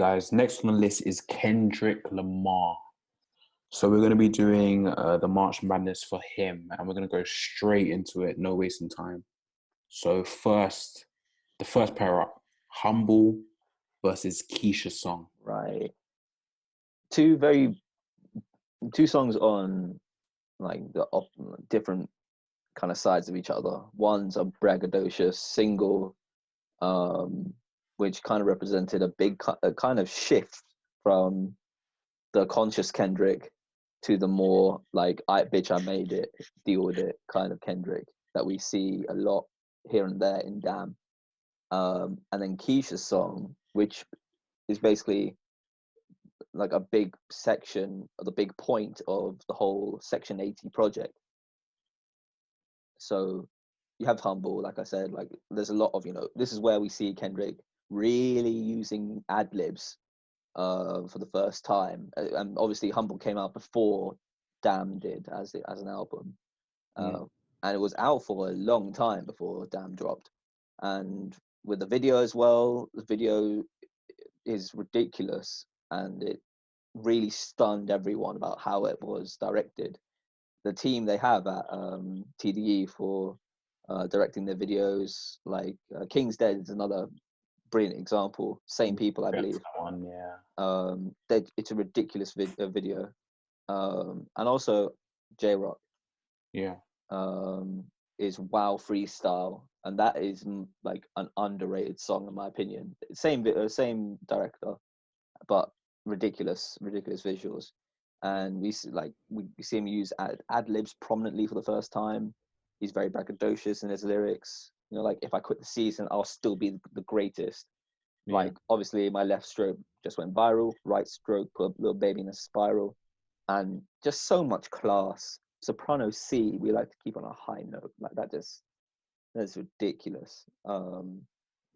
guys, next on the list is Kendrick Lamar. So we're going to be doing the March Madness for him, and we're going to go straight into it, no wasting time. So the first pair up, Humble versus Keisha's song. Right. Two songs on like the different kind of sides of each other. One's a braggadocious single, which kind of represented a kind of shift from the conscious Kendrick to the more like I made it, deal with it kind of Kendrick that we see a lot here and there in Damn. And then Keisha's song, which is basically like a big section, the big point of the whole Section 80 project. So you have Humble, like I said, like there's a lot of, this is where we see Kendrick really using ad-libs for the first time. And obviously Humble came out before Damn did as an album. And it was out for a long time before Damn dropped. And with the video as well, the video is ridiculous and it really stunned everyone about how it was directed. The team they have at TDE for directing their videos, like King's Dead is another brilliant example. Same people, I believe. One, yeah. It's a ridiculous video. And also J-Rock. Yeah. Is Wow Freestyle, and that is like an underrated song in my opinion. Same director, but ridiculous visuals. And we see him use ad libs prominently for the first time. He's very braggadocious in his lyrics. Like if I quit the season, I'll still be the greatest. Yeah. Like obviously my left stroke just went viral, right stroke put Little Baby in a spiral, and just so much class. Soprano C, we like to keep on a high note. Like that's ridiculous.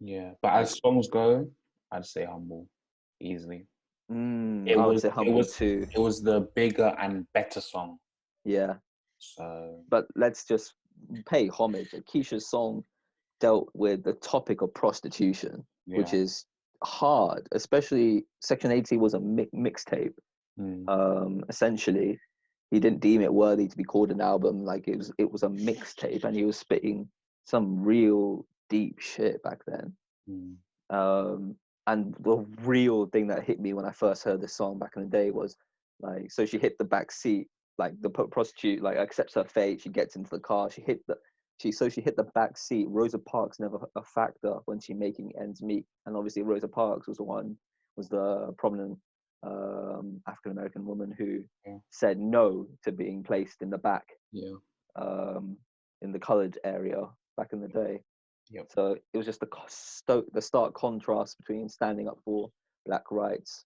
Yeah, but as songs go, I'd say Humble, easily. I would say Humble too. It was the bigger and better song. Yeah. So, but let's just pay homage. Keisha's song dealt with the topic of prostitution, which is hard. Especially Section 80 was a mixtape. Essentially, he didn't deem it worthy to be called an album. Like it was a mixtape, and he was spitting some real deep shit back then. And the real thing that hit me when I first heard this song back in the day was like, so she hit the back seat, like the prostitute like accepts her fate. She gets into the car. She hit the back seat. Rosa Parks never a factor when she making ends meet, and obviously Rosa Parks was the prominent African American woman who said no to being placed in the back. In the colored area back in the day. So it was just the stark contrast between standing up for black rights,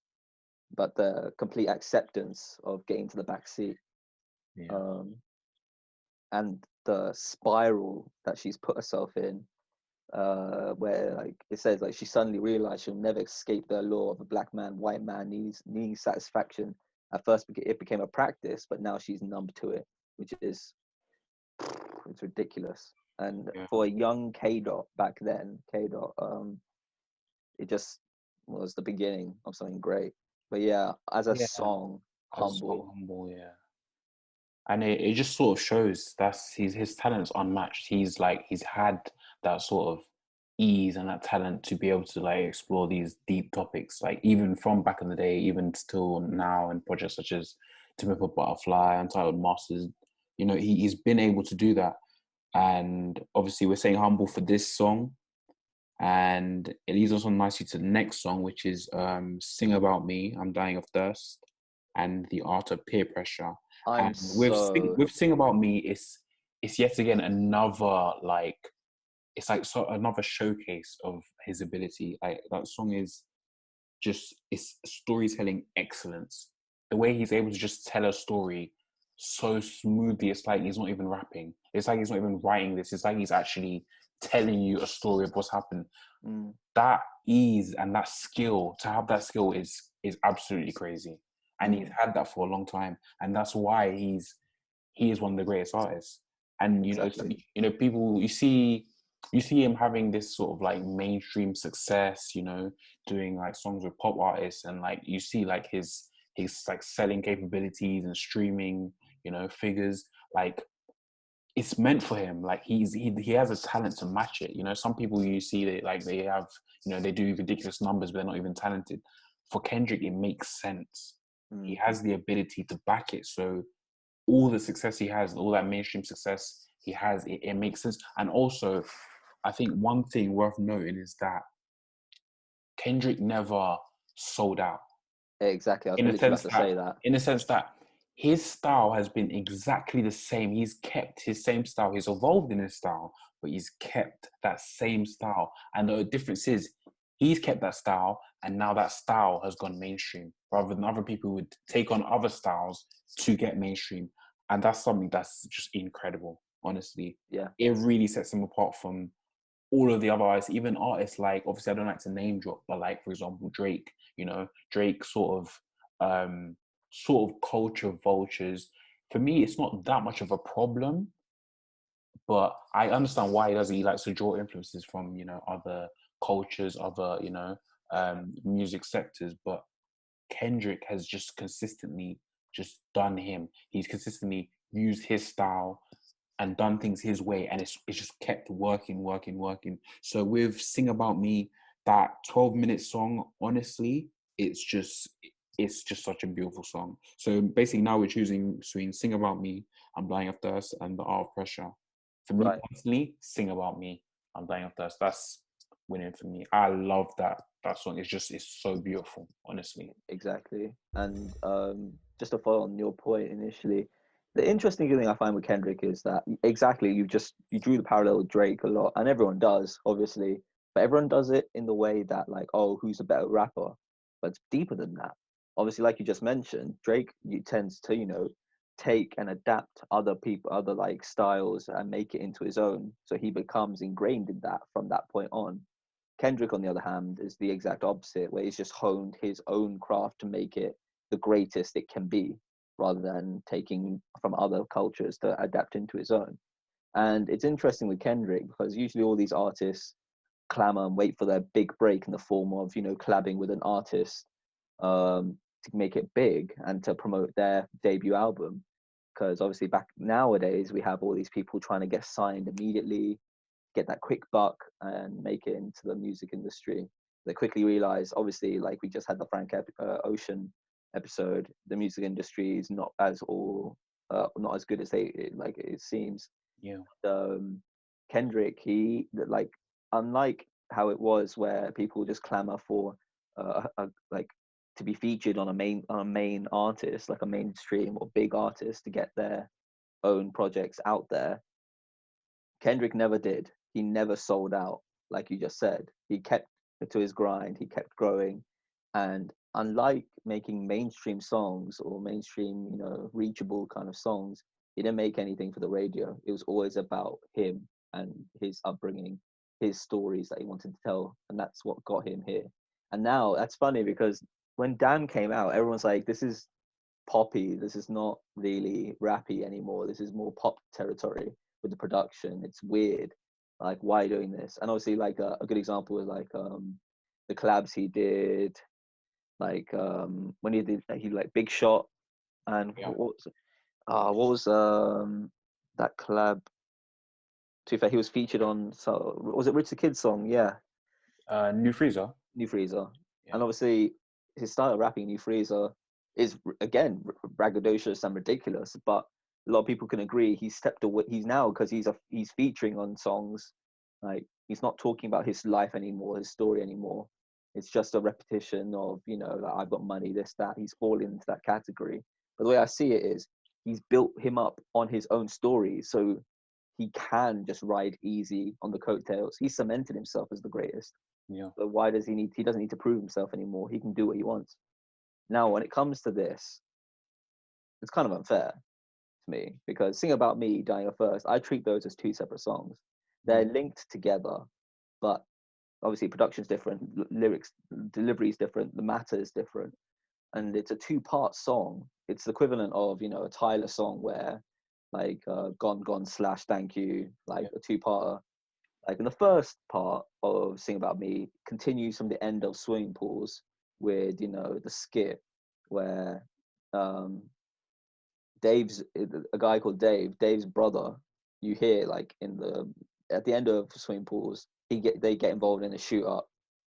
but the complete acceptance of getting to the back seat. And the spiral that she's put herself in, where like it says like she suddenly realized she'll never escape the law of a black man, white man needing satisfaction. At first it became a practice, but now she's numb to it, which is it's ridiculous. And for a young K-Dot back then, it just was the beginning of something great. But as a song, Humble, and it just sort of shows his talent's unmatched. He's had that sort of ease and that talent to be able to like explore these deep topics, like even from back in the day, even still now in projects such as To Pimp a Butterfly, Untitled Masters. He's been able to do that. And obviously we're saying Humble for this song, and it leads us on nicely to the next song, which is Sing About Me, I'm Dying of Thirst, and The Art of Peer Pressure. With Sing About Me, it's yet again another another showcase of his ability. Like that song is it's storytelling excellence. The way he's able to just tell a story so smoothly, it's like he's not even rapping. It's like he's not even writing this. It's like he's actually telling you a story of what's happened. That ease and that skill, to have that skill is absolutely crazy. And he's had that for a long time. And that's why he is one of the greatest artists. And, exactly. People, you see you see him having this sort of like mainstream success, you know, doing like songs with pop artists, and like you see like his like selling capabilities and streaming, you know, figures. Like it's meant for him. Like he has a talent to match it. You know, some people you see that like they have, you know, they do ridiculous numbers, but they're not even talented. For Kendrick, it makes sense. He Mm, has the ability to back it. So all the success he has, all that mainstream success he has, it makes sense. And also, I think one thing worth noting is that Kendrick never sold out exactly. I was in a literally sense about to that say that. his style has been exactly the same. He's kept his same style. He's evolved in his style, but he's kept that same style. And the difference is he's kept that style, and now that style has gone mainstream rather than other people would take on other styles to get mainstream. And that's something that's just incredible, honestly. Yeah. It really sets him apart from all of the other artists, even artists like, obviously I don't like to name drop, but like for example Drake, you know, Drake sort of culture vultures. For me, it's not that much of a problem, but I understand why he does it. He likes to draw influences from, you know, other cultures, other, you know, music sectors. But Kendrick has just consistently just done him. He's consistently used his style and done things his way, and it's just kept working. So with Sing About Me, that 12-minute song, honestly, it's just such a beautiful song. So basically now we're choosing between Sing About Me, I'm Dying of Thirst, and The Art of Pressure. For me Right. personally, Sing About Me, I'm Dying of Thirst. That's winning for me. I love that song. It's so beautiful, honestly. Exactly. And just to follow on your point initially, the interesting thing I find with Kendrick is that exactly you drew the parallel with Drake a lot, and everyone does, obviously, but everyone does it in the way that like, oh, who's a better rapper? But it's deeper than that. Obviously, like you just mentioned, Drake tends to, take and adapt other people, other like styles and make it into his own. So he becomes ingrained in that from that point on. Kendrick, on the other hand, is the exact opposite, where he's just honed his own craft to make it the greatest it can be, rather than taking from other cultures to adapt into his own. And it's interesting with Kendrick because usually all these artists clamor and wait for their big break in the form of, collabing with an artist to make it big and to promote their debut album. Because obviously, back nowadays, we have all these people trying to get signed immediately, get that quick buck and make it into the music industry. They quickly realize, obviously, like we just had the Frank Ocean episode, the music industry is not as good as like it seems. Yeah. um, Kendrick, he like, unlike how it was where people just clamor for like to be featured on a main artist, like a mainstream or big artist, to get their own projects out there. Kendrick never did. He never sold out, like you just said. He kept to his grind. He kept growing, and unlike making mainstream songs or mainstream, reachable kind of songs, he didn't make anything for the radio. It was always about him and his upbringing, his stories that he wanted to tell, and that's what got him here. And now that's funny because when Damn came out, everyone's like, "This is poppy. This is not really rappy anymore. This is more pop territory with the production. It's weird. Like, why doing this?" And obviously, like a good example is like the collabs he did, like when he like Big Shot and Yeah. what was that collab? To be fair, he was featured on. So was it Rich the Kid song? Yeah, New Freezer. New Freezer. Yeah. And obviously his style of rapping, New Freezer, is again braggadocious and ridiculous. But a lot of people can agree he's stepped away. He's now, because he's featuring on songs, like he's not talking about his life anymore, his story anymore. It's just a repetition of, like, I've got money, this, that. He's falling into that category. But the way I see it is he's built him up on his own story, so he can just ride easy on the coattails. He cemented himself as the greatest. Yeah. So why does he need? He doesn't need to prove himself anymore. He can do what he wants. Now, when it comes to this, it's kind of unfair to me because "Sing About Me," "Dying of First," I treat those as two separate songs. They're Yeah. linked together, but obviously production's different, lyrics, delivery is different, the matter is different, and it's a two-part song. It's the equivalent of, a Tyler song where like "Gone Gone" slash "Thank You," like Yeah. a two-parter. Like in the first part of Sing About Me continues from the end of Swimming Pools with, you know, the skit where um Dave's a guy called Dave's brother, you hear like in the at the end of Swimming Pools, they get involved in a shoot up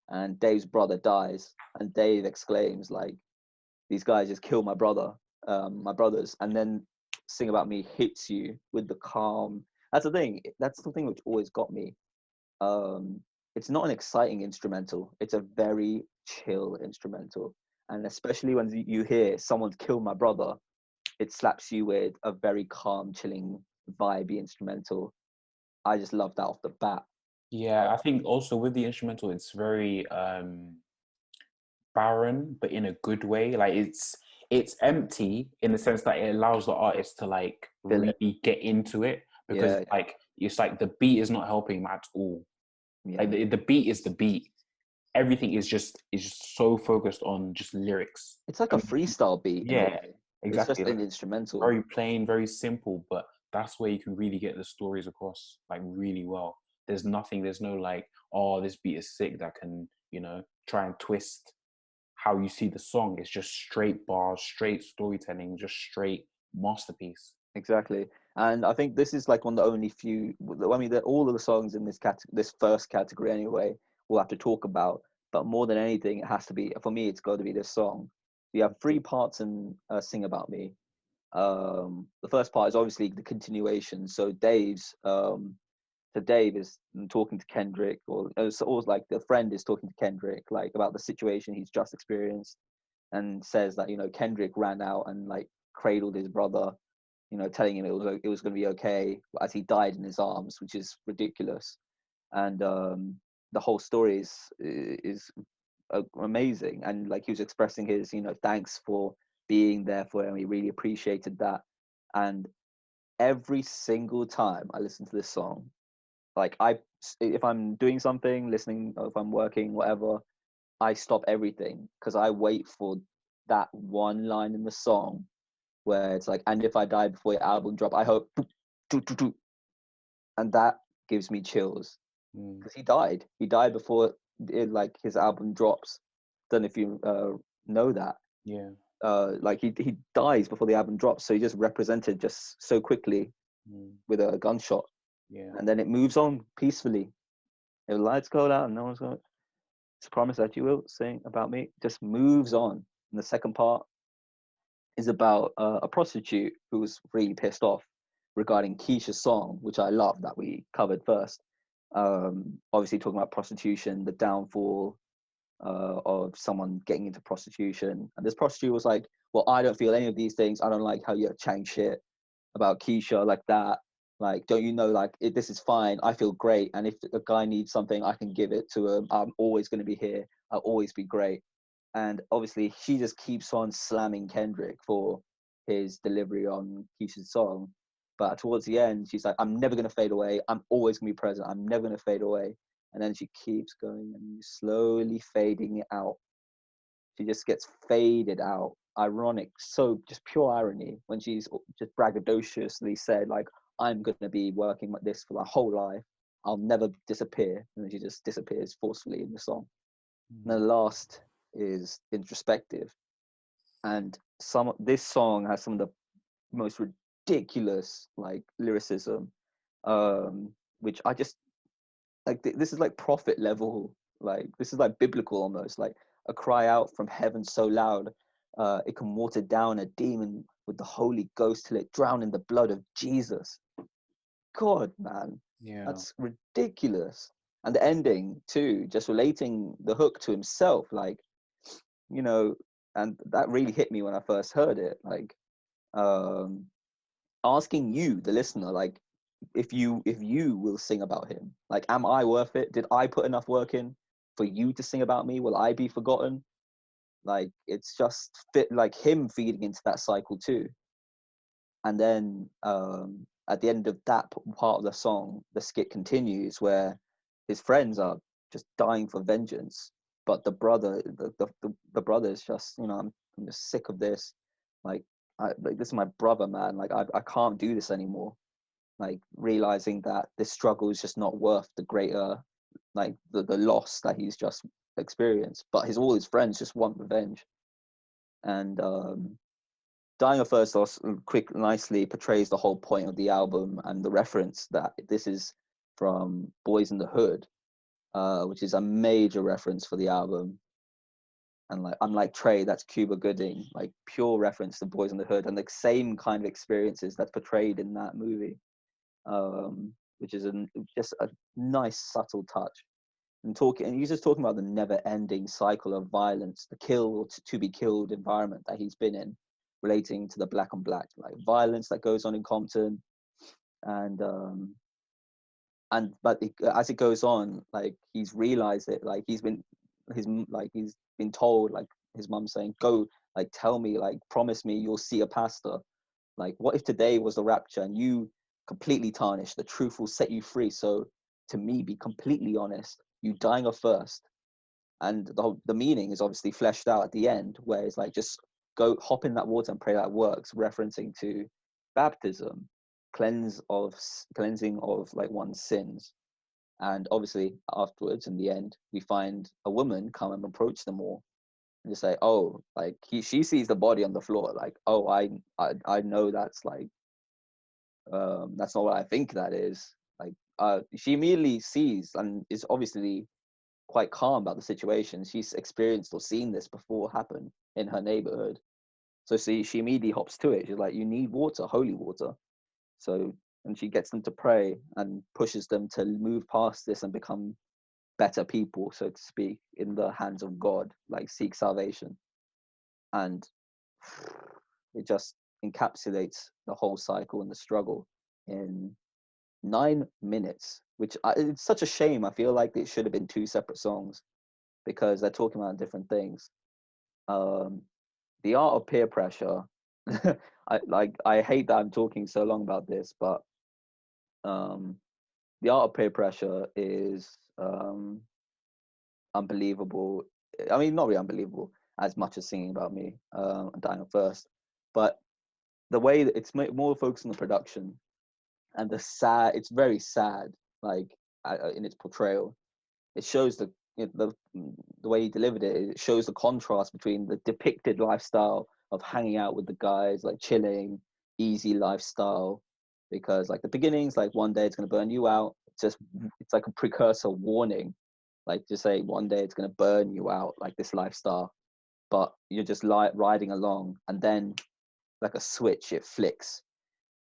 and Dave's brother dies and Dave exclaims like, these guys just killed my brother, my brothers, and then Sing About Me hits you with the calm. That's the thing which always got me. um it's not an exciting instrumental, it's a very chill instrumental, and especially when you hear someone's killed my brother, it slaps you with a very calm, chilling, vibey instrumental. I just love that off the bat. Yeah, I think also with the instrumental, it's very barren, but in a good way. Like it's empty in the sense that it allows the artist to like Feel it. really get into it, because Yeah, like it's like the beat is not helping him at all. Like yeah. the beat is the beat. Everything is just so focused on just lyrics. It's like a And freestyle beat in a yeah, way. It's just exactly. an Like instrumental. very plain, very simple, but that's where you can really get the stories across like really well. There's no like, oh, this beat is sick that can, you know, try and twist how you see the song. It's just straight bars, straight storytelling, just straight masterpiece. Exactly. And I think this is like one of the only few. I mean, all of the songs in this first category anyway, we'll have to talk about. But more than anything, it has to be for me. It's got to be this song. You have three parts in "Sing About Me." The first part is obviously the continuation. So Dave is talking to Kendrick, or it's always like the friend is talking to Kendrick, like about the situation he's just experienced, and says that, you know, Kendrick ran out and like cradled his brother, you know, telling him it was going to be okay as he died in his arms, which is ridiculous. And the whole story is amazing, and like he was expressing his, you know, thanks for being there for him. He really appreciated that. And every single time I listen to this song, like if I'm doing something, listening, or if I'm working, whatever, I stop everything because I wait for that one line in the song where it's like, and if I die before your album drop, I hope, and that gives me chills Mm, because he died. He died before like his album drops. Don't know if you know that. yeah, Like he dies before the album drops, so he just represented just so quickly mm, with a gunshot, yeah, and then it moves on peacefully. If the lights go out, and no one's going to promise that you will sing about me. Just moves on. And the second part is about a prostitute who was really pissed off regarding Keisha's song, which I love that we covered first. Obviously, talking about prostitution, the downfall of someone getting into prostitution. And this prostitute was like, well, I don't feel any of these things. I don't like how you're chatting shit about Keisha like that. Like, don't you know, like, this is fine. I feel great. And if a guy needs something, I can give it to him. I'm always going to be here. I'll always be great. And obviously, she just keeps on slamming Kendrick for his delivery on Keisha's song. But towards the end, she's like, I'm never going to fade away. I'm always going to be present. I'm never going to fade away. And then she keeps going and slowly fading it out. She just gets faded out. Ironic, so just pure irony when she's just braggadociously said, like, I'm going to be working like this for my whole life. I'll never disappear. And then she just disappears forcefully in the song. And mm, the last is Introspective. And this song has some of the most ridiculous like lyricism, which I just like. This is like prophet level. Like this is like biblical almost. Like a cry out from heaven so loud, it can water down a demon with the Holy Ghost till it drown in the blood of Jesus. God, man, yeah, that's ridiculous. And the ending too, just relating the hook to himself, like, you know, and that really hit me when I first heard it. Like, um, asking you, the listener, like, if you will sing about him, like, am I worth it? Did I put enough work in for you to sing about me? Will I be forgotten? Like, it's just fit like him feeding into that cycle too. And then at the end of that part of the song, the skit continues where his friends are just dying for vengeance, but the brother is just, you know, I'm just sick of this. Like, like this is my brother, man. Like I can't do this anymore. like realizing that this struggle is just not worth the greater, like the loss that he's just experienced. But all his friends just want revenge. And Dying of First Loss nicely portrays the whole point of the album and the reference that this is from Boys in the Hood, which is a major reference for the album. And like, unlike Trey, that's Cuba Gooding, like pure reference to Boys in the Hood and the same kind of experiences that's portrayed in that movie, which is just a nice subtle touch. And he's just talking about the never-ending cycle of violence, the kill or to be killed environment that he's been in, relating to the black on black, like violence that goes on in Compton, and as it goes on, like he's realized it, like he's been told, like his mum saying, go, like tell me, like promise me you'll see a pastor. Like, what if today was the rapture and you completely tarnished? The truth will set you free. So to me, be completely honest, you dying of thirst. And the meaning is obviously fleshed out at the end, where it's like, just go hop in that water and pray that works, referencing to baptism, cleansing of like one's sins. And obviously afterwards, in the end, we find a woman come and approach them all and just say, oh, like she sees the body on the floor, like, oh, I know that's like, that's not what I think that is. Like, she immediately sees and is obviously quite calm about the situation. She's experienced or seen this before happen in her neighborhood. So she immediately hops to it. She's like, you need water, holy water. So, and she gets them to pray and pushes them to move past this and become better people, so to speak, in the hands of God, like seek salvation. And it just encapsulates the whole cycle and the struggle in 9 minutes, which it's such a shame. I feel like it should have been two separate songs because they're talking about different things. The art of peer pressure. I hate that I'm talking so long about this, but the art of peer pressure is unbelievable. I mean, not really unbelievable as much as Singing About Me, Dying of First, but the way that it's more focused on the production and it's very sad, like in its portrayal. It shows the way he delivered it. It shows the contrast between the depicted lifestyle of hanging out with the guys, like chilling, easy lifestyle, because like the beginnings, like one day it's gonna burn you out. It's like a precursor warning, like to say one day it's gonna burn you out, like this lifestyle. But you're just riding along, and then like a switch, it flicks.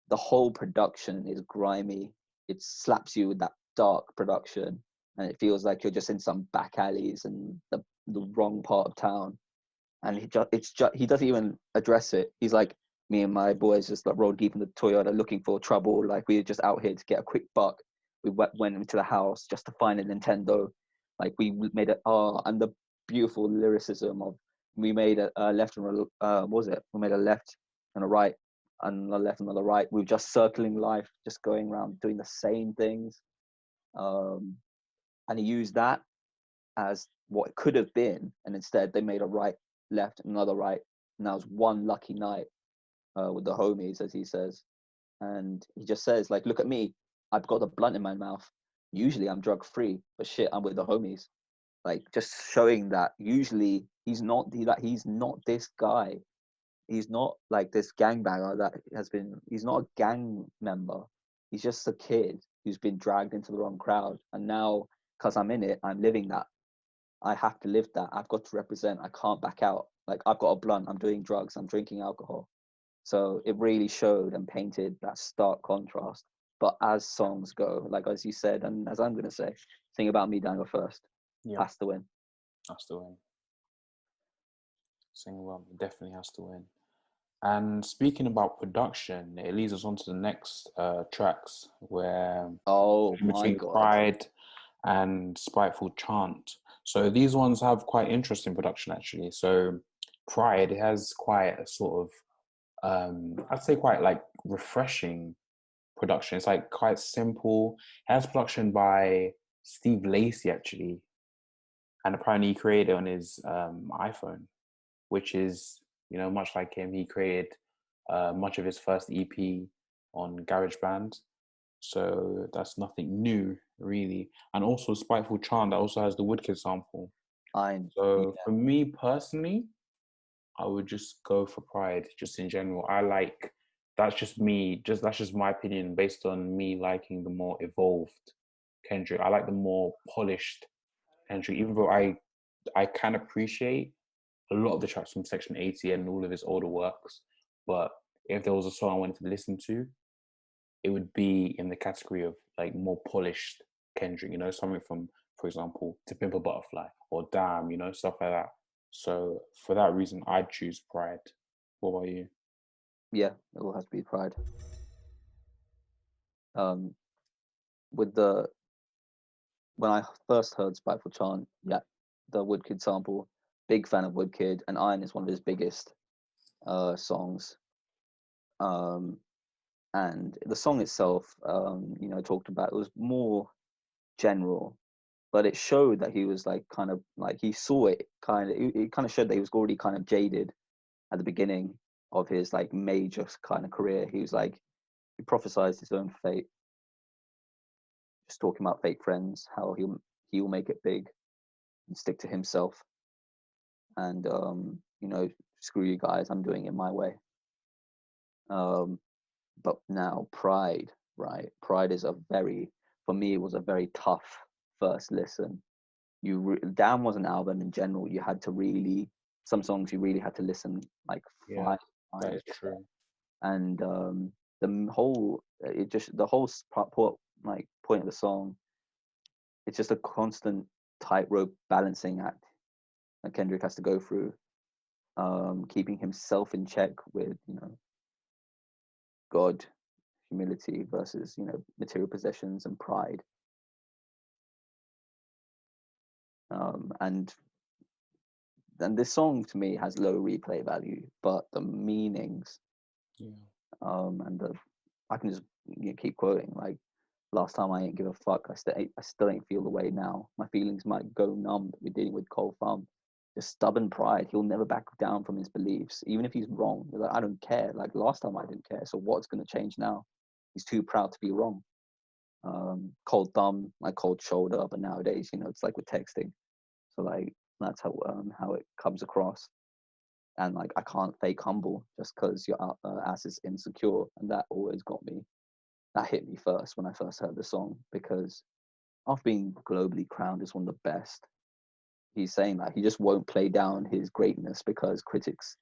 The whole production is grimy. It slaps you with that dark production, and it feels like you're just in some back alleys and the wrong part of town. And he doesn't even address it. He's like, me and my boys just like rolled deep in the Toyota looking for trouble. Like, we were just out here to get a quick buck. We went into the house just to find a Nintendo. Like, we made and the beautiful lyricism of, we made a left and what was it? We made a left and a right, and a left and a right. We were just circling life, just going around doing the same things. And he used that as what it could have been, and instead they made a right, left, another right, and that was one lucky night with the homies, as he says. And he just says, like, look at me, I've got a blunt in my mouth. Usually I'm drug free, but shit, I'm with the homies. Like, just showing that usually he's not this guy. He's not like this gangbanger that he's not a gang member. He's just a kid who's been dragged into the wrong crowd. And now, because I'm in it, I'm living that. I have to live that. I've got to represent. I can't back out. Like, I've got a blunt. I'm doing drugs. I'm drinking alcohol. So it really showed and painted that stark contrast. But as songs go, like as you said, and as I'm going to say, Sing About Me, Dying of First, has to win. Has to win. Sing About Me definitely has to win. And speaking about production, it leads us on to the next tracks, where between Pride and Spiteful Chant. So these ones have quite interesting production, actually. So Pride has quite a sort of, I'd say quite like refreshing production. It's like quite simple. It has production by Steve Lacy, actually, and apparently he created it on his iPhone, which is, you know, much like him. He created much of his first EP on GarageBand, So that's nothing new, really. And also Spiteful Charm, that also has the Woodkid sample. Yeah, So for me personally, I would just go for Pride, just in general. I like, that's just me, that's just my opinion based on me liking the more evolved Kendrick. I like the more polished Kendrick, even though I can appreciate a lot of the tracks from Section 80 and all of his older works. But if there was a song I wanted to listen to, it would be in the category of like more polished Kendrick, something from, for example, To Pimp a Butterfly or Damn, stuff like that. So for that reason, I'd choose Pride. What about you? yeah, it will have to be Pride. Um, with the when I first heard Spiteful Chant, yeah, the Woodkid sample, big fan of Woodkid, and Iron is one of his biggest songs. Um, and the song itself, talked about, it was more general, but it showed that he was like kind of like he saw it kind of. It kind of showed that he was already kind of jaded at the beginning of his like major kind of career. He was like he prophesized his own fate, just talking about fake friends, how he'll make it big and stick to himself, and screw you guys, I'm doing it my way. But now Pride, right? Pride is for me, it was a very tough first listen. Damn was an album in general. You had to really, some songs you really had to listen like Yeah, 5 times. that is true. And the whole point of the song, it's just a constant tightrope balancing act that Kendrick has to go through, keeping himself in check with God, humility versus material possessions and pride. And this song to me has low replay value, but the meanings, Yeah, and I can just keep quoting like, last time I ain't give a fuck, I still ain't feel the way now. My feelings might go numb, but we're dealing with cold thumb. Just stubborn pride. He'll never back down from his beliefs, even if he's wrong. Like, I don't care. Like last time I didn't care. So what's gonna change now? He's too proud to be wrong. Cold thumb, like cold shoulder, but nowadays, it's like with texting. So like that's how it comes across. And like I can't fake humble just because your ass is insecure, and that always got me. That hit me first when I first heard the song, because after being globally crowned as one of the best, he's saying that he just won't play down his greatness because critics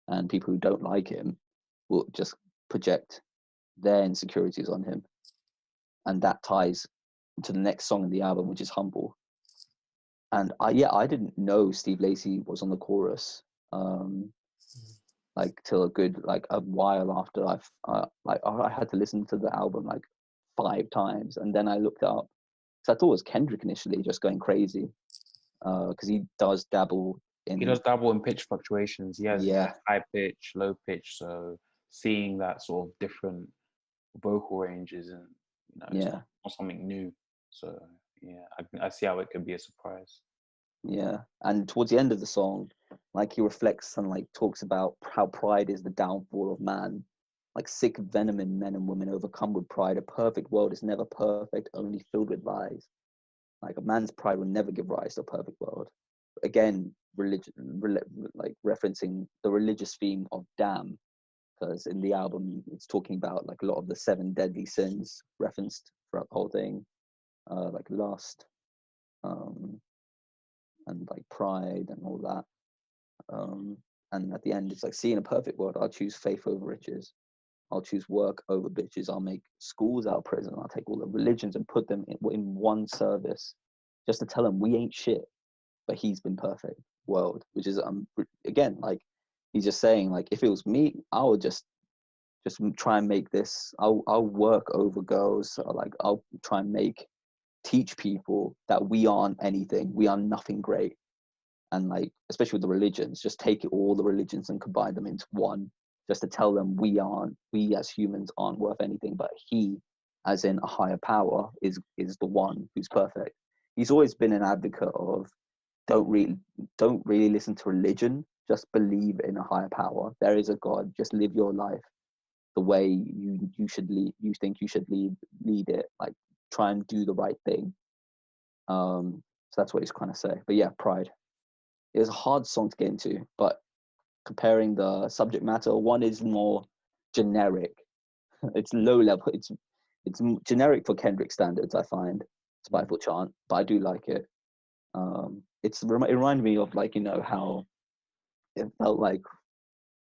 and people who don't like him will just project their insecurities on him. And that ties to the next song in the album, which is Humble. And I didn't know Steve Lacy was on the chorus, like till a while after I had to listen to the album like 5 times, and then I looked it up. So I thought it was Kendrick initially, just going crazy, because he does dabble he in. does dabble in pitch fluctuations. He has Yeah, high pitch, low pitch. So seeing that sort of different vocal ranges, and it's yeah, not something new. So yeah, I see how it could be a surprise. yeah. And towards the end of the song, like he reflects and like talks about how pride is the downfall of man. Like sick venom in men and women overcome with pride. A perfect world is never perfect, only filled with lies. Like a man's pride will never give rise to a perfect world. Again, like referencing the religious theme of damn, because in the album it's talking about like a lot of the 7 deadly sins referenced throughout the whole thing, like lust, um, and like pride and all that. Um, and at the end, it's like, seeing a perfect world, I'll choose faith over riches. I'll choose work over bitches. I'll make schools out of prison. I'll take all the religions and put them in one service, just to tell them we ain't shit, but he's been perfect world. Which is again, like he's just saying, like, if it was me, I would just try and make this. I'll work over girls. Like I'll try and teach people that we aren't anything. We are nothing great. And like, especially with the religions, just take all the religions and combine them into one, just to tell them we as humans aren't worth anything, but he, as in a higher power, is the one who's perfect. He's always been an advocate of don't really listen to religion, just believe in a higher power. There is a God. Just live your life the way you should lead, you think you should lead it, like try and do the right thing. So that's what he's trying to say. But yeah, Pride. It was a hard song to get into, but comparing the subject matter, one is more generic. It's low level. It's generic for Kendrick standards, I find. Spiteful Chant, but I do like it. It reminded me of, like, you know, how it felt like,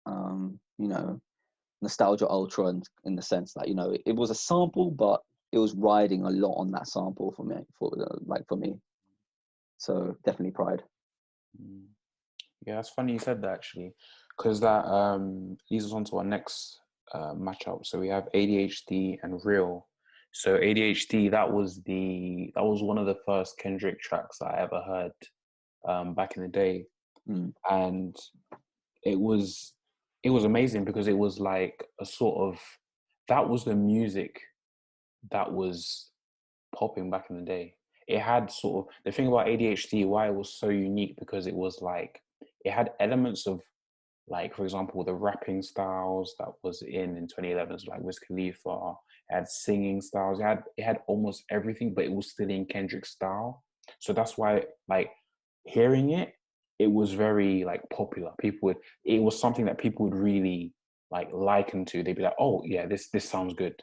you know, Nostalgia Ultra, in the sense that, you know, it was a sample, but it was riding a lot on that sample for me, for me. So definitely Pride. Yeah, it's funny you said that, actually, because that leads us on to our next matchup. So we have ADHD and Real. So ADHD, that was one of the first Kendrick tracks that I ever heard back in the day, and it was amazing because it was like a sort of, that was the music that was popping back in the day. It had sort of, the thing about ADHD, why it was so unique, because it was like, it had elements of, like, for example, the rapping styles that was in 2011, so like Wiz Khalifa. It had singing styles. It had almost everything, but it was still in Kendrick's style. So that's why, like, hearing it, it was very like popular. It was something that people would really like liken to. They'd be like, oh yeah, this sounds good,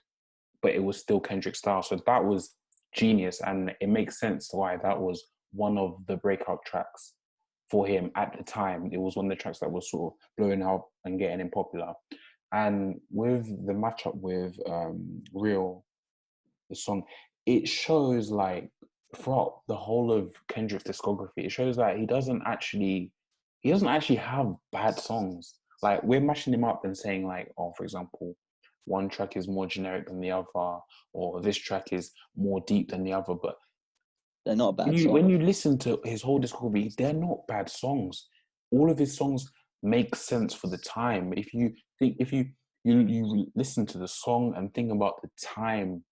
but it was still Kendrick style. So that was genius, and it makes sense why that was one of the breakout tracks for him at the time. It was one of the tracks that was sort of blowing up and getting him popular. And with the matchup with Real, the song, it shows, like, throughout the whole of Kendrick's discography, it shows that he doesn't actually have bad songs. Like, we're mashing him up and saying, like, oh, for example, one track is more generic than the other, or this track is more deep than the other. But they're not bad when songs. you listen to his whole discography, they're not bad songs. All of his songs make sense for the time. If you listen to the song and think about the time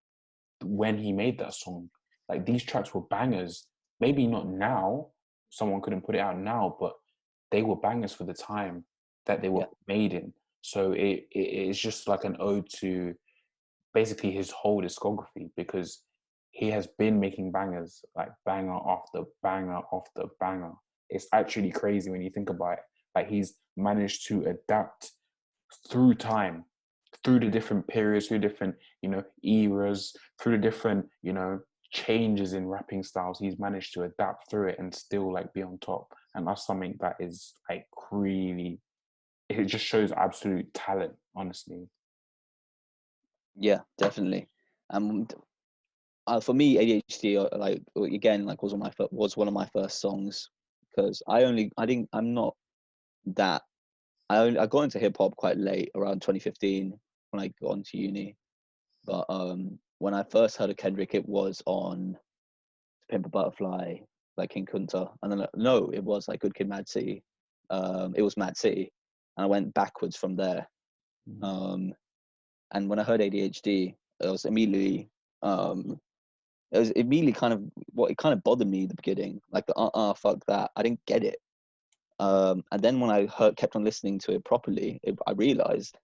when he made that song, like, these tracks were bangers. Maybe not now, someone couldn't put it out now, but they were bangers for the time that they were made in. So it's just like an ode to basically his whole discography, because he has been making bangers, like banger after banger after banger. It's actually crazy when you think about it. Like, he's managed to adapt through time, through the different periods, through different, eras, through the different, changes in rapping styles. He's managed to adapt through it and still, like, be on top. And that's something that is, like, really, it just shows absolute talent, honestly. Yeah, definitely. For me, ADHD, like, again, like, was one of my first songs, because I'm not that. I got into hip hop quite late, around 2015, when I got into uni. But when I first heard of Kendrick, it was on Pimp a Butterfly, like King Kunta, and then no, it was like Good Kid, Mad City. It was Mad City, and I went backwards from there. And when I heard ADHD, it was immediately it kind of bothered me in the beginning, like the fuck that, I didn't get it. And then when I kept on listening to it properly, I realized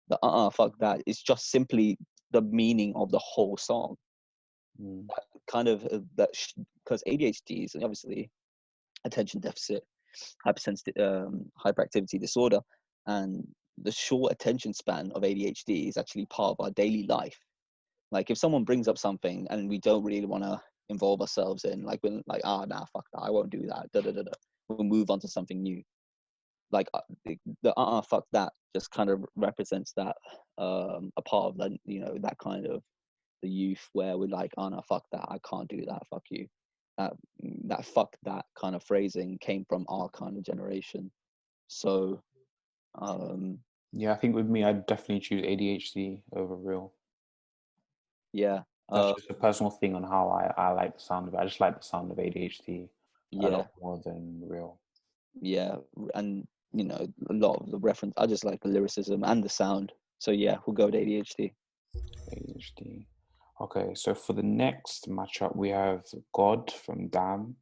the fuck that is just simply the meaning of the whole song. Kind of because ADHD is obviously attention deficit hyperactivity disorder, and the short attention span of ADHD is actually part of our daily life. Like, if someone brings up something and we don't really want to involve ourselves in, like, when, like, nah, fuck that, I won't do that, we'll move on to something new. Like, the fuck that just kind of represents that, a part of that, that kind of the youth, where we're like, oh no, fuck that, I can't do that, fuck you. That fuck that kind of phrasing came from our kind of generation. So yeah, I think with me, I'd definitely choose ADHD over Real. Yeah. That's just a personal thing on how I like the sound of it. I just like the sound of ADHD a Yeah. lot more than Real. Yeah. And, a lot of the reference, I just like the lyricism and the sound. So yeah, we'll go with ADHD. ADHD. Okay, so for the next matchup, we have God from Damn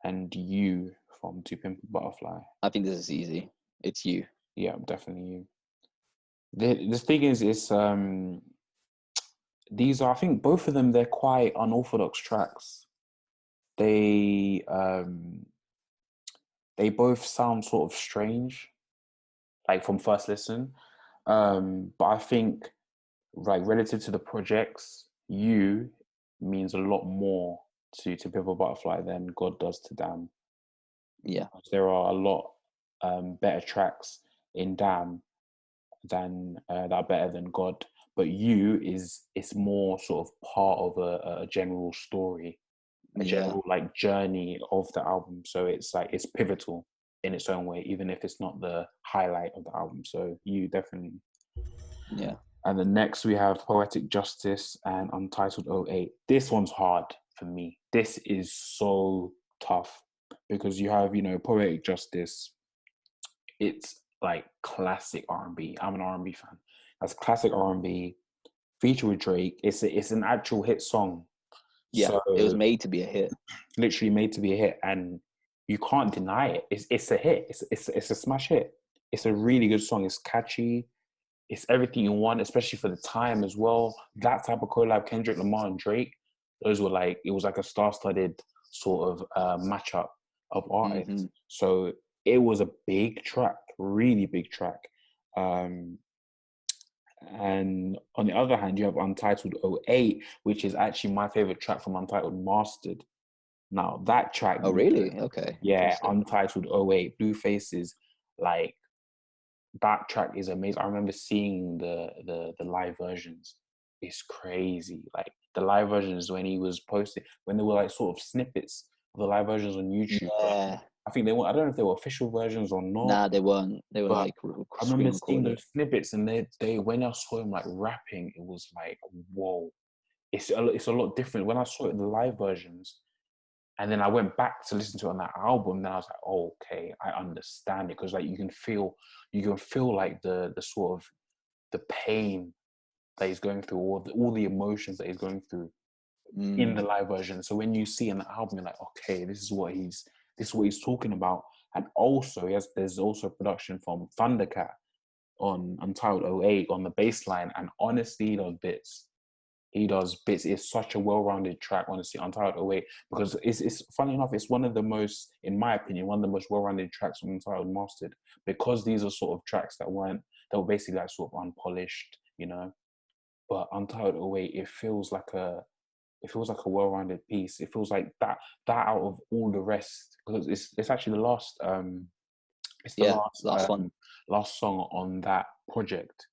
and You from To Pimp a Butterfly. I think this is easy. It's You. Yeah, definitely You. The thing is, these are, I think both of them, they're quite unorthodox tracks. They they both sound sort of strange, like from first listen. But I think like relative to the projects, You means a lot more to Pimple Butterfly than God does to Damn. Yeah, There are a lot better tracks in Damn than that are better than God. But You is it's more sort of part of a general story, a yeah, general like journey of the album. So it's like it's pivotal in its own way, even if it's not the highlight of the album. So You definitely. yeah. And then next we have Poetic Justice and Untitled '08. This one's hard for me. This is so tough because you have, Poetic Justice. It's like classic R&B. I'm an R&B fan. That's classic R&B feature with Drake. It's an actual hit song. Yeah, So it was made to be a hit. literally made to be a hit, and you can't deny it. It's a hit. It's a smash hit. It's a really good song. It's catchy. It's everything you want, especially for the time as well. That type of collab, Kendrick Lamar and Drake, those were like, it was like a star-studded sort of matchup of Hmm. artists. So it was a big track, really big track. Um, and on the other hand, you have Untitled '08, which is actually my favorite track from Untitled Mastered. Now that track, Oh, really? Okay, yeah, interesting. Untitled '08, Blue Faces, like that track is amazing. I remember seeing the live versions. It's crazy. Like the live versions when he was posting, when they were like sort of snippets of the live versions on YouTube. But Yeah. I think they were. I don't know if they were official versions or not. Nah, they weren't. They were But like I remember screen seeing recorded. those snippets, and they when I saw him like rapping, it was like whoa. It's a lot different. When I saw it in the live versions, and then I went back to listen to it on that album. Then I was like, oh, okay, I understand it because like you can feel like the sort of the pain that he's going through, all the emotions that he's going through in the Mm. live version. So when you see in the album, you're like, okay, this is what he's talking about. And also, there's also production from Thundercat on Untitled '08 on the bass line, and honestly, he does bits. He does bits. It's such a well-rounded track, honestly, Untitled '08, because it's funny enough, it's one of the most, in my opinion, one of the most well-rounded tracks from Untitled Mastered, because these are sort of tracks that were basically like sort of unpolished. But Untitled '08, it feels like a well-rounded piece. It feels like that out of all the rest, because it's actually the last it's the Yeah, last last one. last song on that project,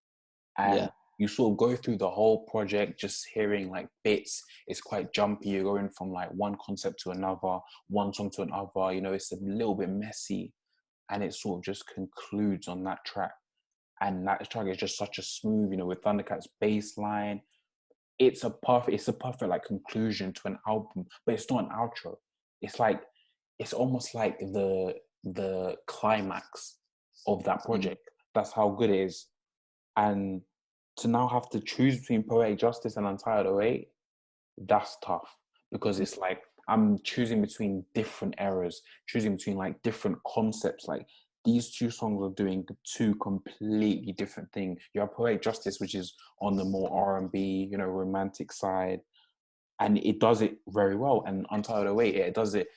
and Yeah. you sort of go through the whole project just hearing like bits. It's quite jumpy. You're going from like one concept to another, one song to another. It's a little bit messy, and it sort of just concludes on that track. And that track is just such a smooth, with Thundercat's bass line. It's a perfect like conclusion to an album, but it's not an outro. It's like it's almost like the climax of that Mm. project. That's how good it is. And to now have to choose between Poetic Justice and Untitled '08, that's tough because Mm. it's like I'm choosing between different eras, choosing between like different concepts. Like these two songs are doing two completely different things. You have Poetic Justice, which is on the more R&B, romantic side, and it does it very well. And Untitled '08, it does it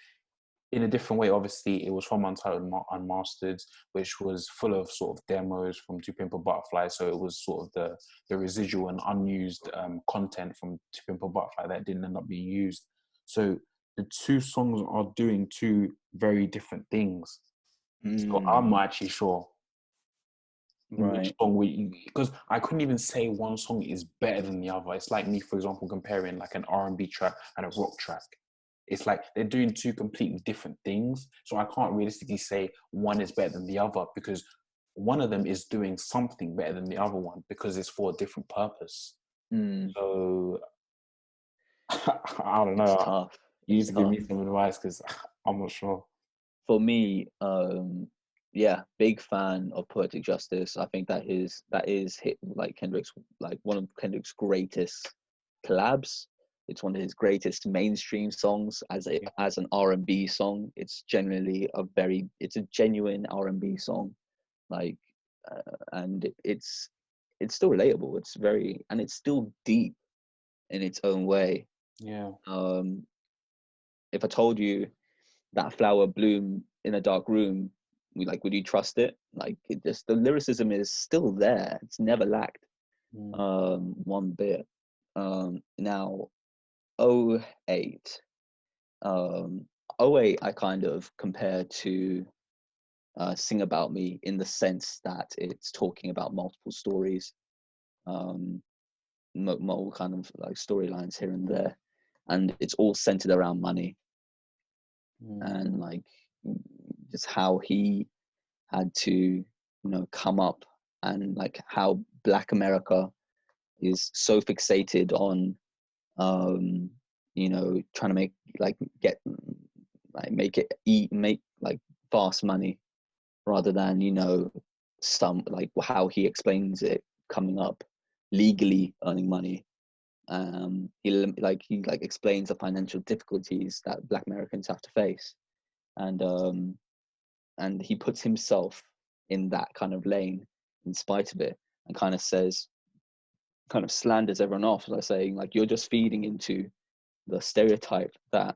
in a different way. Obviously, it was from Untitled Unmastered, which was full of sort of demos from To Pimp a Butterfly. So it was sort of the residual and unused content from To Pimp a Butterfly that didn't end up being used. So the two songs are doing two very different things. So I'm Mm. not actually sure which Right. song because I couldn't even say one song is better than the other. It's like me, for example, comparing like an R&B track and a rock track. It's like they're doing two completely different things. So I can't realistically say one is better than the other because one of them is doing something better than the other one because it's for a different purpose. Mm. So I don't It's know. tough. You need It's to give tough. me some advice because I'm not sure. For me, yeah, big fan of Poetic Justice. I think that is hit like Kendrick's like one of Kendrick's greatest collabs. It's one of his greatest mainstream songs Yeah. as an R&B song. It's a genuine R&B song, like, and it's still relatable. It's very and it's still deep. in its own way. Yeah. If I told you that flower bloom in a dark room, would you trust it? Like, it just, the lyricism is still there. It's never lacked Mm. one bit. Now, oh 08, oh 08, I kind of compare to Sing About Me, in the sense that it's talking about multiple stories, multiple kind of like storylines here and there, and it's all centered around money, Mm. and like just how he had to, come up, and like how Black America is so fixated on, trying to make, like, get, like, make like fast money, rather than, some, like, how he explains it, coming up legally earning money. He explains the financial difficulties that Black Americans have to face, and he puts himself in that kind of lane in spite of it, and kind of slanders everyone off by saying, like, you're just feeding into the stereotype that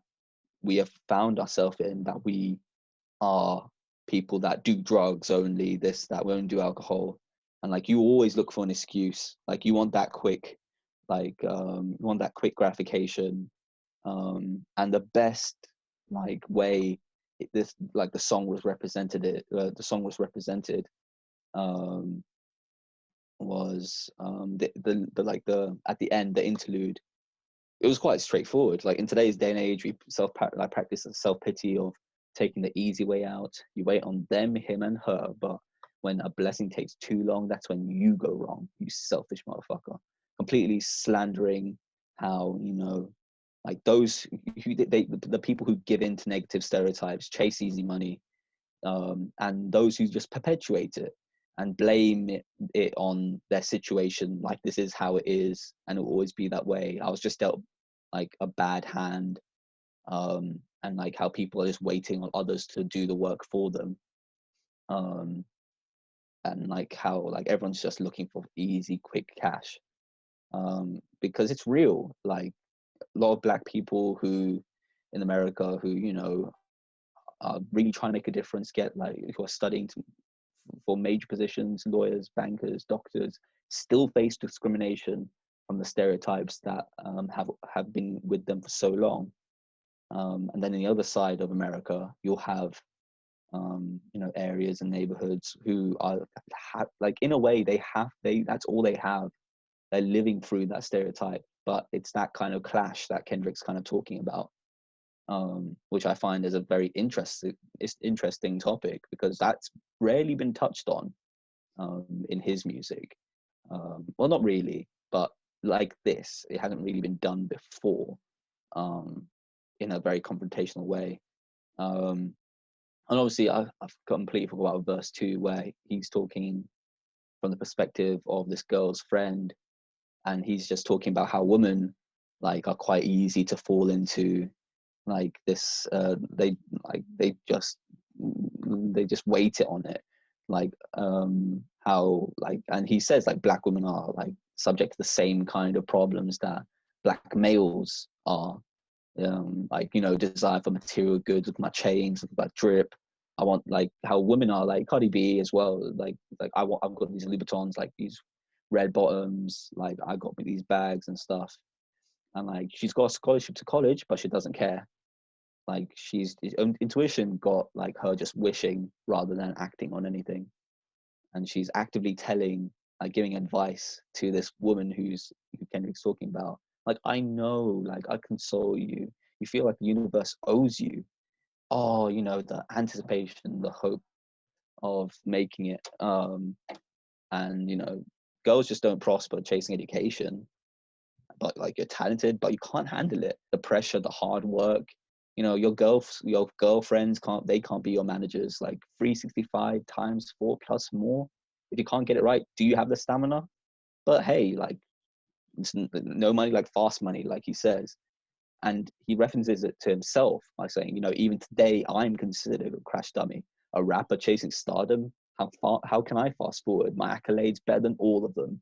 we have found ourselves in, that we are people that do drugs only, this, that, we only do alcohol. And like, you always look for an excuse, like you want that quick, you want that quick gratification. And the best, like, way this, like, the song was represented, um was the like the at the end, the interlude. It was quite straightforward. Like, in today's day and age, we practice the self-pity of taking the easy way out. You wait on them, him and her, but when a blessing takes too long, that's when you go wrong, you selfish motherfucker. Completely slandering how, like, those the people who give in to negative stereotypes, chase easy money, and those who just perpetuate it and blame it on their situation, like, this is how it is and it will always be that way. I was just dealt, like, a bad hand, and like how people are just waiting on others to do the work for them, um, and like how, like, everyone's just looking for easy, quick cash, because it's real. Like, a lot of Black people who in America who, are really trying to make a difference, get, like, who are studying for major positions, lawyers, bankers, doctors, still face discrimination from the stereotypes that, have been with them for so long. And then in the other side of America, you'll have, areas and neighborhoods who are, like, in a way, that's all they have. They're living through that stereotype, but it's that kind of clash that Kendrick's kind of talking about, which I find is a very interesting topic, because that's rarely been touched on, in his music. Well, not really, but like this, it hasn't really been done before, um, in a very confrontational way. And obviously, I've completely forgot about verse 2, where he's talking from the perspective of this girl's friend, and he's just talking about how women, like, are quite easy to fall into, like, this, they just wait it on it, like, how, like, and he says, like, Black women are, like, subject to the same kind of problems that Black males are, like, desire for material goods, with my chains, with my drip. I want, like, how women are, like Cardi B as well, like, I've got these Louboutins, like these red bottoms, like, I got me these bags and stuff, and like, she's got a scholarship to college, but she doesn't care. Like, she's intuition got, like, her just wishing rather than acting on anything, and she's actively telling, like, giving advice to this woman who Kendrick's talking about. Like, I know, like, I console you. You feel like the universe owes you. Oh, the anticipation, the hope of making it. And girls just don't prosper chasing education. But like, you're talented, but you can't handle it. The pressure, the hard work. Your girlfriends can't be your managers. Like, 365 times 4 plus more. If you can't get it right, do you have the stamina? But hey, like, it's no money like fast money, like he says. And he references it to himself by saying, even today, I'm considered a crash dummy, a rapper chasing stardom. How can I fast forward? My accolades better than all of them.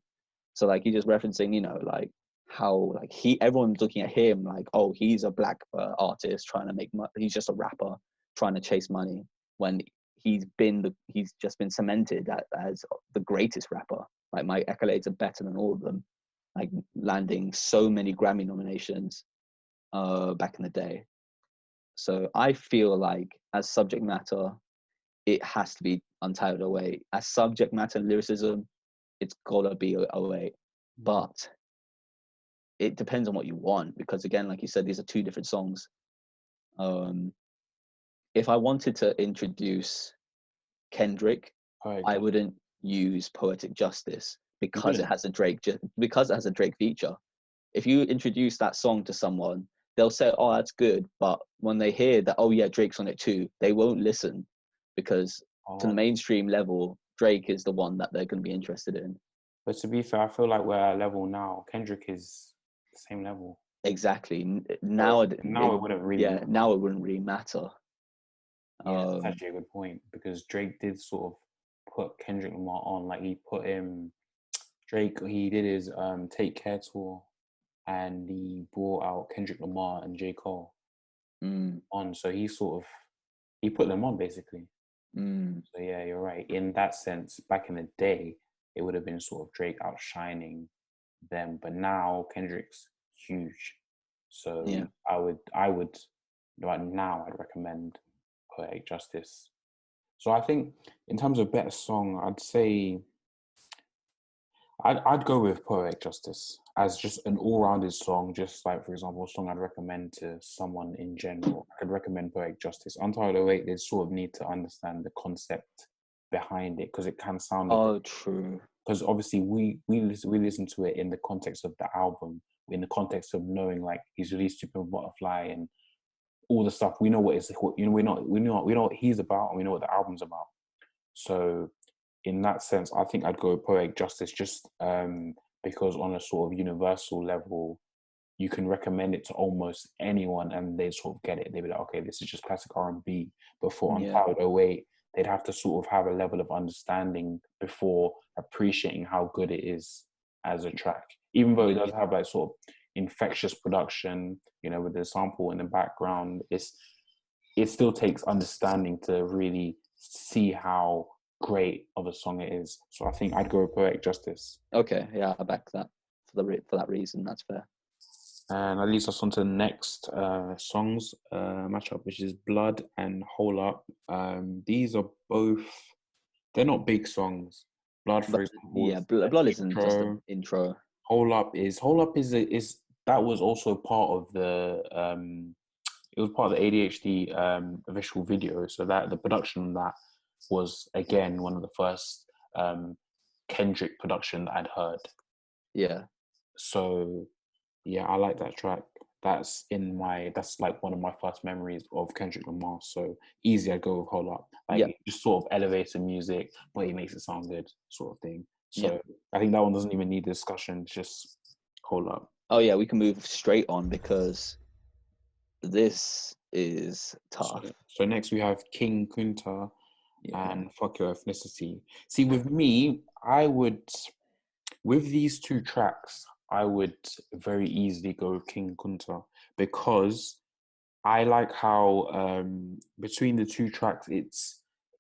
So like, he's just referencing, like, how like everyone's looking at him like, oh, he's a black artist trying to make money. He's just a rapper trying to chase money, when he's just been cemented as the greatest rapper. Like, my accolades are better than all of them, like landing so many Grammy nominations back in the day. So I feel like, as subject matter, it has to be Untitled away. As subject matter and lyricism, it's gotta be away. But it depends on what you want, because again, like you said, these are two different songs. If I wanted to introduce Kendrick, I wouldn't use Poetic Justice because it has a Drake feature. If you introduce that song to someone, they'll say, "Oh, that's good," but when they hear that, "Oh yeah, Drake's on it too," they won't listen, because to the mainstream level, Drake is the one that they're going to be interested in. But to be fair, I feel like we're at a level now. Kendrick is the same level. Exactly. Now it wouldn't really matter. Now it wouldn't really matter. Yeah, that's actually a good point, because Drake did sort of put Kendrick Lamar on. Like, he put him, Drake, he did his Take Care tour, and he brought out Kendrick Lamar and J. Cole on. So he put them on, basically. So yeah, you're right. In that sense, back in the day, it would have been sort of Drake outshining them, but now Kendrick's huge. So yeah. I would right now I'd recommend Poetic Justice. So I think, in terms of better song, I'd say I'd go with Poetic Justice as just an all-rounded song. Just like, for example, a song I'd recommend to someone in general, I could recommend Poetic Justice. Untitled, they sort of need to understand the concept behind it, because it can sound true. Because obviously we listen to it in the context of the album, in the context of knowing, like, he's released Super Butterfly and all the stuff. We know what it's, you know, we know what he's about, and we know what the album's about. So in that sense, I think I'd go with Poetic Justice, just because on a sort of universal level, you can recommend it to almost anyone and they sort of get it. They'd be like, okay, this is just classic R&B. But for Untitled 08, they'd have to sort of have a level of understanding before appreciating how good it is as a track. Even though it does have like sort of infectious production, you know, with the sample in the background, it still takes understanding to really see how great of a song it is. So I think I'd go with Poetic Justice. Okay, yeah, I back that for that reason. That's fair. And that leads us on to the next songs matchup, which is Blood and Hole Up. These are both, they're not big songs. Blood, for example, yeah, Blood isn't just an intro. Hole Up is that was also part of the it was part of the ADHD official video. So that the production on that was, again, one of the first Kendrick production that I'd heard. Yeah. So yeah, I like that track. That's like one of my first memories of Kendrick Lamar. So easy, I go with Hold Up. Like, just sort of elevates the music, but he makes it sound good, sort of thing. So I think that one doesn't even need discussion. Just Hold Up. Oh yeah, we can move straight on, because this is tough. So next we have King Kunta and Fuck Your Ethnicity. See, with me, with these two tracks, I would very easily go with King Kunta, because I like how between the two tracks,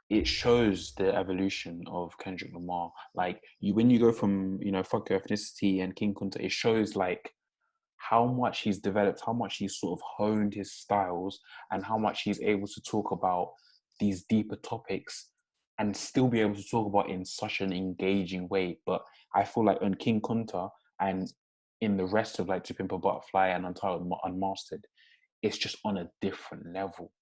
it shows the evolution of Kendrick Lamar. Like, when you go from, you know, Fuck Your Ethnicity and King Kunta, it shows like how much he's developed, how much he's sort of honed his styles, and how much he's able to talk about these deeper topics and still be able to talk about it in such an engaging way. But I feel like on King Kunta and in the rest of like To Pimp a Butterfly and Untitled Unmastered, it's just on a different level.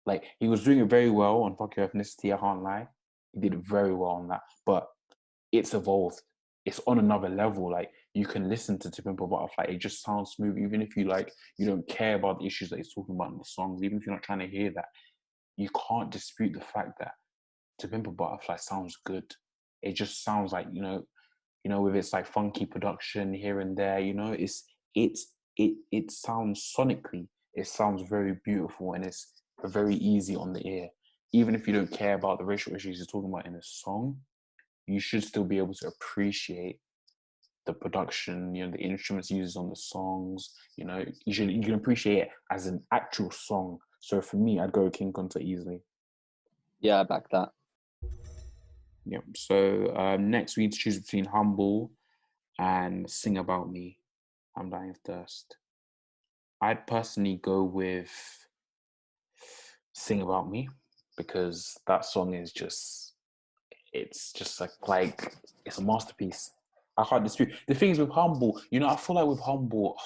Like, he was doing it very well on Fuck Your Ethnicity, I can't lie. He did very well on that. But it's evolved. It's on another level. Like, you can listen to Pimp a Butterfly. It just sounds smooth. Even if you don't care about the issues that he's talking about in the songs, even if you're not trying to hear that, you can't dispute the fact that To Pimp a Butterfly sounds good. It just sounds like, with its like funky production here and there, it sounds sonically, it sounds very beautiful, and it's very easy on the ear. Even if you don't care about the racial issues he's talking about in the song, you should still be able to appreciate the production, the instruments used on the songs. You can appreciate it as an actual song. So for me, I'd go King Kunta easily. Yeah, I back that. Yep. So next we need to choose between Humble and Sing About Me. I'm Dying of Thirst. I'd personally go with Sing About Me because that song is it's just like it's a masterpiece. I can't dispute. The thing is with Humble, I feel like with Humble,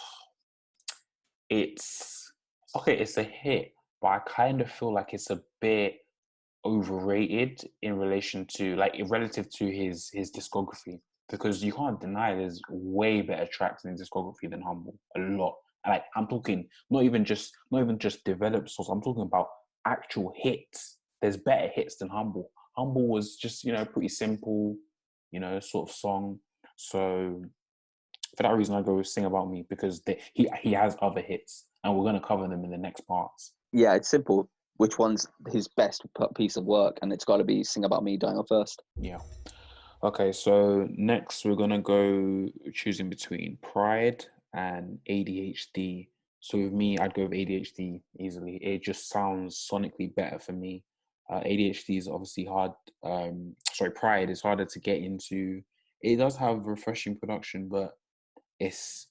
it's okay, it's a hit, but I kind of feel like it's a bit overrated in relation to relative to his discography, because you can't deny there's way better tracks in his discography than Humble. A lot. Like I'm talking not even just developed songs, I'm talking about actual hits. There's better hits than Humble. Humble was just, pretty simple, sort of song. So for that reason I go with Sing About Me, because he has other hits and we're going to cover them in the next parts. Yeah, it's simple. Which one's his best piece of work? And it's got to be Sing About Me, Dying of Thirst. Yeah. Okay, so next we're gonna go choosing between Pride and ADHD. So with me, I'd go with ADHD easily. It just sounds sonically better for me. ADHD is obviously hard. Pride is harder to get into. It does have refreshing production, but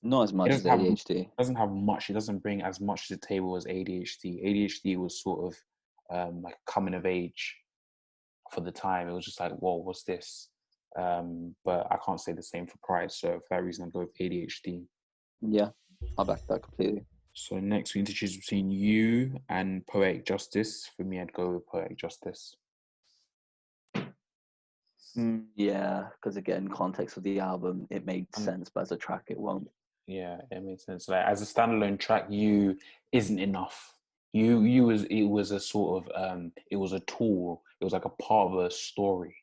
not as much as ADHD. Doesn't have much. It doesn't bring as much to the table as ADHD. ADHD was sort of like coming of age for the time. It was just like, whoa, what's this? But I can't say the same for Pride. So for that reason, I go with ADHD. Yeah, I back that completely. So next we need to choose between You and Poetic Justice. For me, I'd go with Poetic Justice. Yeah, because again, context of the album, it made sense, but as a track, it won't. Yeah, it made sense. Like as a standalone track, You isn't enough. You was a sort of it was a tool. It was like a part of a story.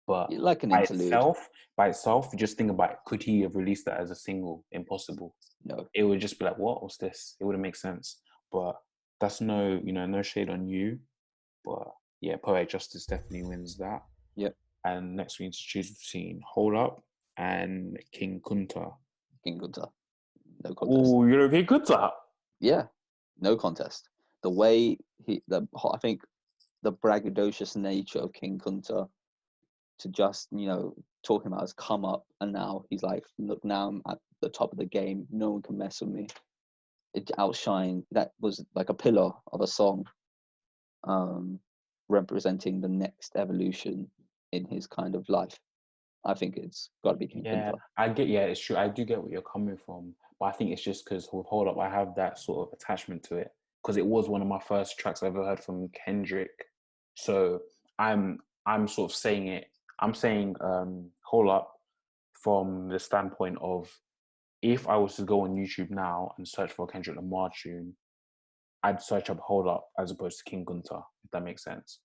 But like an interlude. By itself, just think about it. Could he have released that as a single? Impossible. No. It would just be like, what's this? It wouldn't make sense. But that's no shade on You. But yeah, Poetic Justice definitely wins that. Yep. And next we need to choose between Hold Up and King Kunta. King Kunta. No contest. Oh, you're King Kunta? Yeah, no contest. The way I think the braggadocious nature of King Kunta, to just, talking about has come up, and now he's like, look, now I'm at the top of the game. No one can mess with me. It outshined. That was like a pillar of a song, representing the next evolution in his kind of life. I think it's got to be King Kunta. It's true. I do get what you're coming from, but I think it's just because with Hold Up, I have that sort of attachment to it because it was one of my first tracks I ever heard from Kendrick. So I'm sort of saying it. I'm saying Hold Up from the standpoint of, if I was to go on YouTube now and search for a Kendrick Lamar tune, I'd search up Hold Up as opposed to King Kunta, if that makes sense.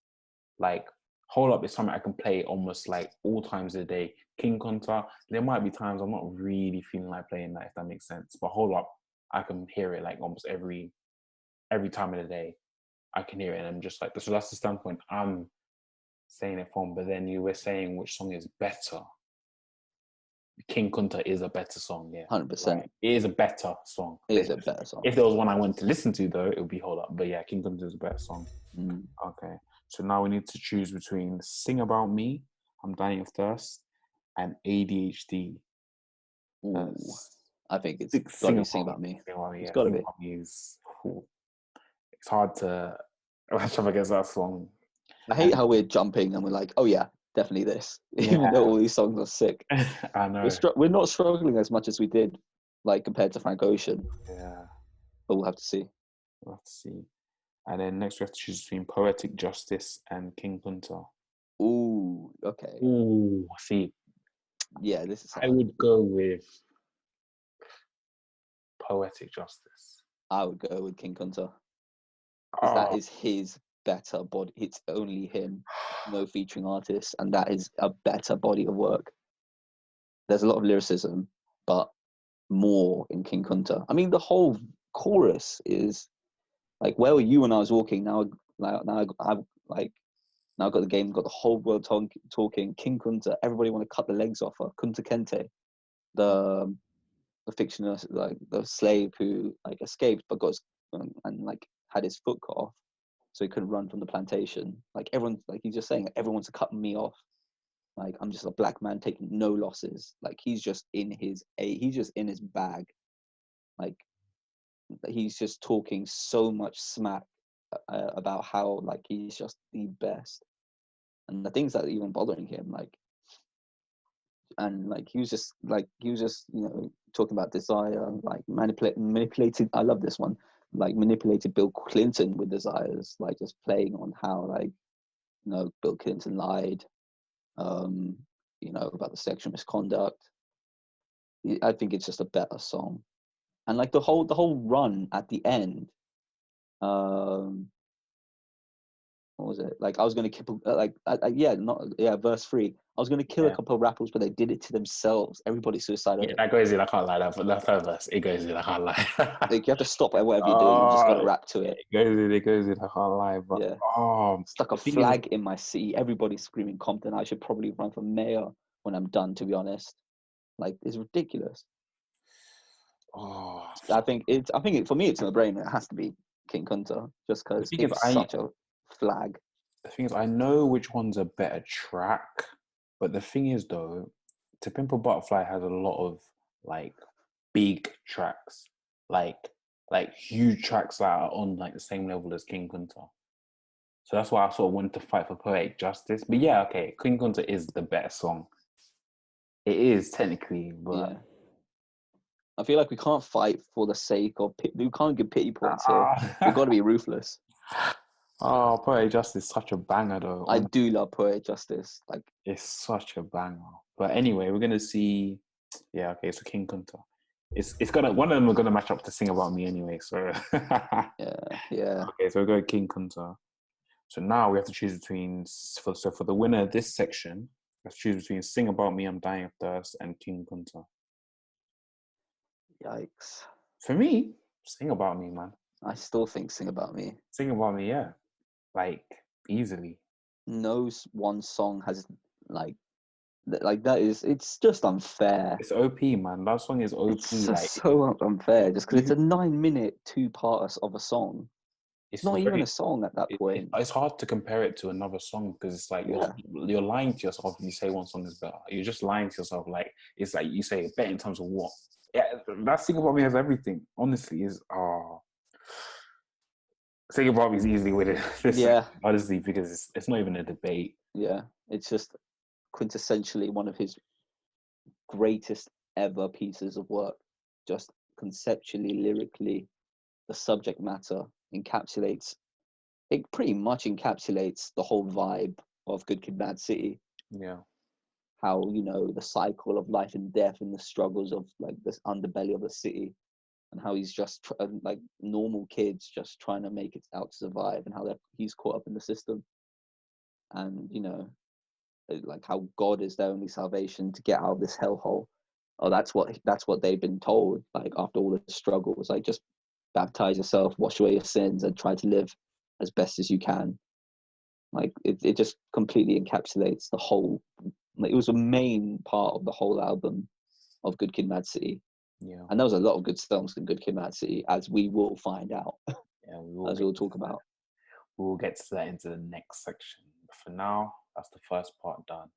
Like, Hold Up is something I can play almost like all times of the day. King Kunta, there might be times I'm not really feeling like playing that, if that makes sense. But Hold Up, I can hear it like almost every time of the day. I can hear it, and I'm just like, so that's the standpoint I'm saying it from. But then you were saying which song is better. King Kunta is a better song, yeah. 100%. Like, it is a better song. It is a better song. If there was one I wanted to listen to, though, it would be Hold Up. But yeah, King Kunta is a better song. Okay. So now we need to choose between Sing About Me, I'm Dying of Thirst, and ADHD. I think it's got to be Sing About Me. It's got to be. It's hard to match up against that song. I hate how we're jumping and we're like, oh yeah, definitely this. Even though all these songs are sick. I know. We're not struggling as much as we did, like, compared to Frank Ocean. Yeah. But we'll have to see. And then next we have to choose between Poetic Justice and King Kunta. Ooh, okay. Ooh, see. Yeah, this is hard. I would go with Poetic Justice. I would go with King Kunta. Because that is his better body. It's only him, no featuring artists, and that is a better body of work. There's a lot of lyricism, but more in King Kunta. I mean, the whole chorus is like, where were you when I was walking? Now I've got the game, got the whole world talking. King Kunta, everybody want to cut the legs off her. Kunta Kente. the fictionist, like the slave who like escaped but got and like had his foot cut off, so he couldn't run from the plantation. Like everyone, like he's just saying, everyone's cutting me off. Like I'm just a black man taking no losses. Like he's just in his bag. Like he's just talking so much smack about how like he's just the best, and the things that are even bothering him, like, and like he was just talking about desire, like manipulated. I love this one. Like manipulated Bill Clinton with desires, like just playing on how like Bill Clinton lied, about the sexual misconduct. I think it's just a better song, and like the whole run at the end. What was it? Like I was gonna kill, verse 3. I was gonna kill a couple of rappers, but they did it to themselves. Everybody's suicidal. Yeah, that goes in. I can't lie. That third verse, it goes in. I can't lie. Like you have to stop at whatever you're doing. You just gotta rap to it. It goes in. It goes in. I can't lie. But yeah, stuck a flag in my city. Everybody's screaming Compton. I should probably run for mayor when I'm done. To be honest, like it's ridiculous. I think for me it's no brainer. It has to be King Kunta, just because it's such a flag. The thing is, I know which one's a better track, but the thing is, though, To Pimp a Butterfly has a lot of like big tracks, like huge tracks that are on like the same level as King Kunta. So that's why I sort of wanted to fight for Poetic Justice. But yeah, okay, King Kunta is the better song. It is technically, but yeah. I feel like we can't fight for the sake of we can't give pity points here. We've got to be ruthless. Oh, Poetic Justice is such a banger, though. I do love Poetic Justice. Like it's such a banger. But anyway, we're gonna see. Yeah, okay. So King Kunta, it's gonna one of them are gonna match up to Sing About Me anyway. So yeah. Okay, so we go King Kunta. So now we have to choose between for the winner of this section, let's choose between Sing About Me, I'm Dying of Thirst, and King Kunta. Yikes. For me, Sing About Me, man. I still think Sing About Me. Sing About Me, yeah. Like, easily. No one song has, like that is, it's just unfair. It's OP, man. That song is OP. It's like, so unfair, just because it's a 9-minute two-part of a song. It's not even a song at that point. It's hard to compare it to another song because it's like you're lying to yourself if you say one song is better. You're just lying to yourself. Like it's like you say better in terms of what? Yeah, that Sing About Me has everything. Honestly, is Sing About Me is easily winning. Honestly, because it's not even a debate. Yeah, it's just quintessentially one of his greatest ever pieces of work. Just conceptually, lyrically, the subject matter pretty much encapsulates the whole vibe of Good Kid, Mad City. Yeah. How, the cycle of life and death and the struggles of like this underbelly of the city, and how he's just like normal kids just trying to make it out to survive, and how he's caught up in the system, and like how God is their only salvation to get out of this hellhole. Oh, that's what they've been told. Like after all the struggles, like just baptize yourself, wash away your sins, and try to live as best as you can. Like it just completely encapsulates the whole. Like, it was a main part of the whole album of Good Kid, Mad City. Yeah. And there was a lot of good songs in Good Kid, Mad City, as we will find out. Yeah, we'll talk about. We'll get to that into the next section. But for now, that's the first part done.